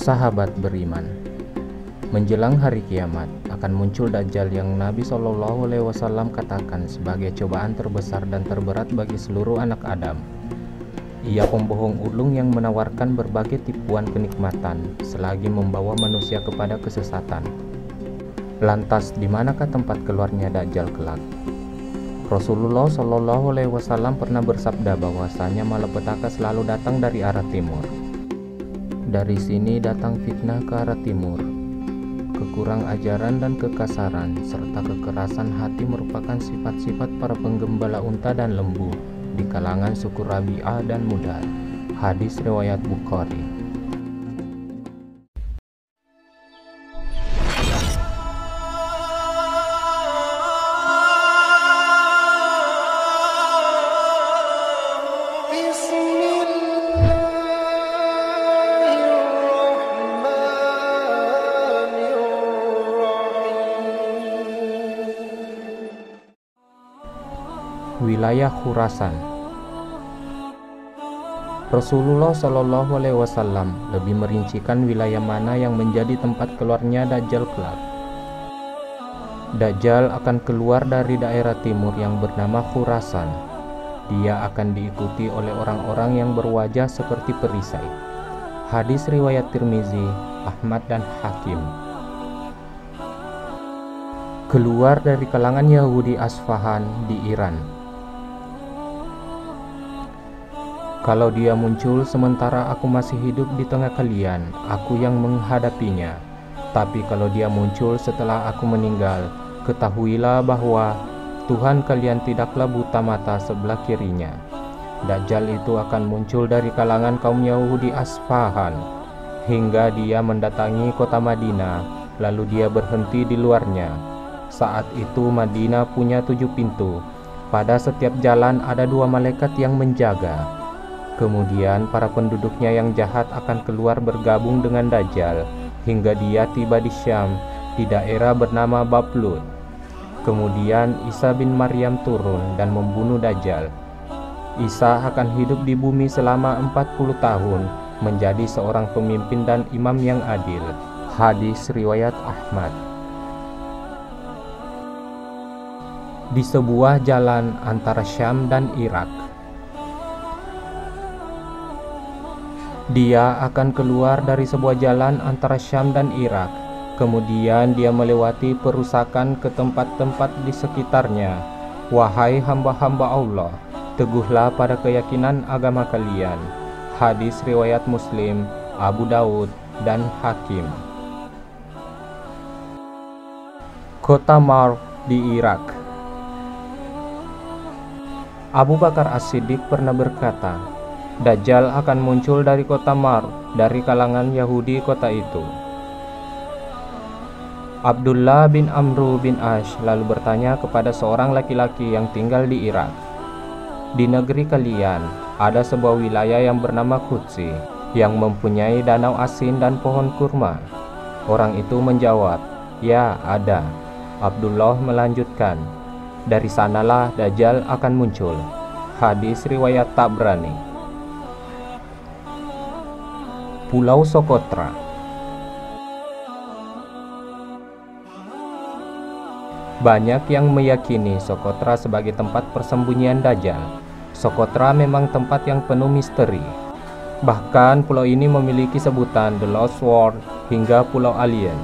Sahabat beriman, menjelang hari kiamat akan muncul Dajjal yang Nabi SAW katakan sebagai cobaan terbesar dan terberat bagi seluruh anak Adam. Ia pembohong ulung yang menawarkan berbagai tipuan kenikmatan selagi membawa manusia kepada kesesatan. Lantas, di manakah tempat keluarnya Dajjal kelak? Rasulullah SAW pernah bersabda bahwasanya malapetaka selalu datang dari arah timur. Dari sini datang fitnah ke arah timur. Kekurang ajaran dan kekasaran serta kekerasan hati merupakan sifat-sifat para penggembala unta dan lembu di kalangan suku Rabi'ah dan Mudar. Hadis riwayat Bukhari. Wilayah Khurasan. Rasulullah SAW lebih merincikan wilayah mana yang menjadi tempat keluarnya Dajjal kelak. Dajjal akan keluar dari daerah timur yang bernama Khurasan. Dia akan diikuti oleh orang-orang yang berwajah seperti perisai. Hadis riwayat Tirmizi, Ahmad dan Hakim. Keluar dari kalangan Yahudi Asfahan di Iran. Kalau dia muncul sementara aku masih hidup di tengah kalian, aku yang menghadapinya. Tapi kalau dia muncul setelah aku meninggal, ketahuilah bahwa Tuhan kalian tidaklah buta mata sebelah kirinya. Dajjal itu akan muncul dari kalangan kaum Yahudi Asfahan, hingga dia mendatangi kota Madinah, lalu dia berhenti di luarnya. Saat itu Madinah punya 7 pintu. Pada setiap jalan ada 2 malaikat yang menjaga. Kemudian para penduduknya yang jahat akan keluar bergabung dengan Dajjal hingga dia tiba di Syam di daerah bernama Bablut. Kemudian Isa bin Maryam turun dan membunuh Dajjal. Isa akan hidup di bumi selama 40 tahun menjadi seorang pemimpin dan imam yang adil. Hadis riwayat Ahmad. Di sebuah jalan antara Syam dan Irak, dia akan keluar dari sebuah jalan antara Syam dan Irak. Kemudian dia melewati perusakan ke tempat-tempat di sekitarnya. Wahai hamba-hamba Allah, teguhlah pada keyakinan agama kalian. Hadis riwayat Muslim, Abu Daud, dan Hakim. Kota Mar di Irak. Abu Bakar As-Siddiq pernah berkata, Dajjal akan muncul dari kota Mar, dari kalangan Yahudi kota itu. Abdullah bin Amru bin Ash lalu bertanya kepada seorang laki-laki yang tinggal di Irak, di negeri kalian ada sebuah wilayah yang bernama Qudsi, yang mempunyai danau asin dan pohon kurma. Orang itu menjawab, ya ada. Abdullah melanjutkan, dari sanalah Dajjal akan muncul. Hadis riwayat Tabrani. Pulau Socotra. Banyak yang meyakini Socotra sebagai tempat persembunyian Dajjal. Socotra memang tempat yang penuh misteri. Bahkan pulau ini memiliki sebutan The Lost World hingga Pulau Alien.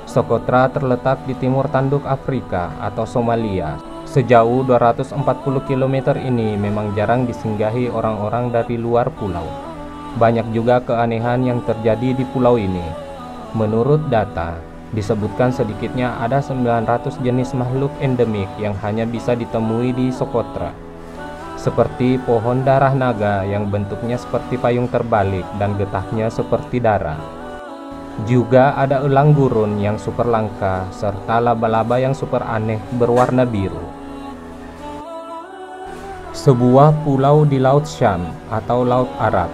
Socotra terletak di timur tanduk Afrika atau Somalia. Sejauh 240 km ini memang jarang disinggahi orang-orang dari luar pulau. Banyak juga keanehan yang terjadi di pulau ini. Menurut data, disebutkan sedikitnya ada 900 jenis makhluk endemik yang hanya bisa ditemui di Socotra. Seperti pohon darah naga yang bentuknya seperti payung terbalik dan getahnya seperti darah. Juga ada elang gurun yang super langka serta laba-laba yang super aneh berwarna biru. Sebuah pulau di Laut Syam atau Laut Arab.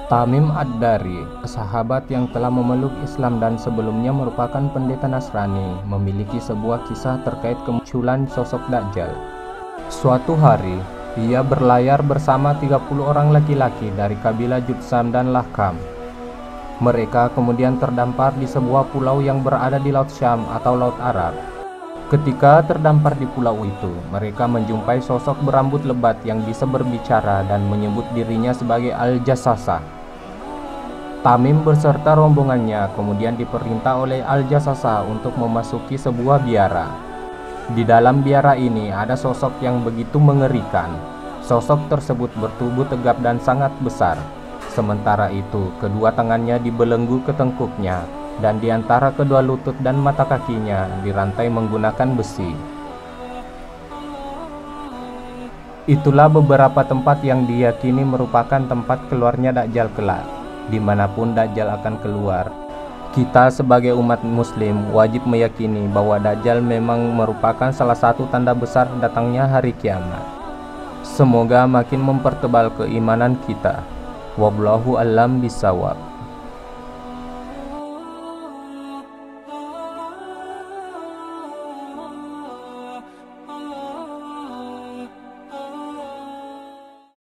Tamim Ad-Dari, sahabat yang telah memeluk Islam dan sebelumnya merupakan pendeta Nasrani, memiliki sebuah kisah terkait kemunculan sosok Dajjal. Suatu hari, Ia berlayar bersama 30 orang laki-laki dari kabilah Jutsam dan Lahkam. Mereka kemudian terdampar di sebuah pulau yang berada di Laut Syam atau Laut Arab. Ketika terdampar di pulau itu, mereka menjumpai sosok berambut lebat yang bisa berbicara dan menyebut dirinya sebagai Al-Jassasah. Tamim beserta rombongannya kemudian diperintah oleh Al-Jassasah untuk memasuki sebuah biara. Di dalam biara ini ada sosok yang begitu mengerikan. Sosok tersebut bertubuh tegap dan sangat besar. Sementara itu, kedua tangannya dibelenggu ke tengkuknya, dan di antara kedua lutut dan mata kakinya dirantai menggunakan besi. Itulah beberapa tempat yang diyakini merupakan tempat keluarnya Dajjal kelak. Dimanapun Dajjal akan keluar, kita sebagai umat muslim wajib meyakini bahwa Dajjal memang merupakan salah satu tanda besar datangnya hari kiamat. Semoga makin mempertebal keimanan kita. Wallahu a'lam bishawab.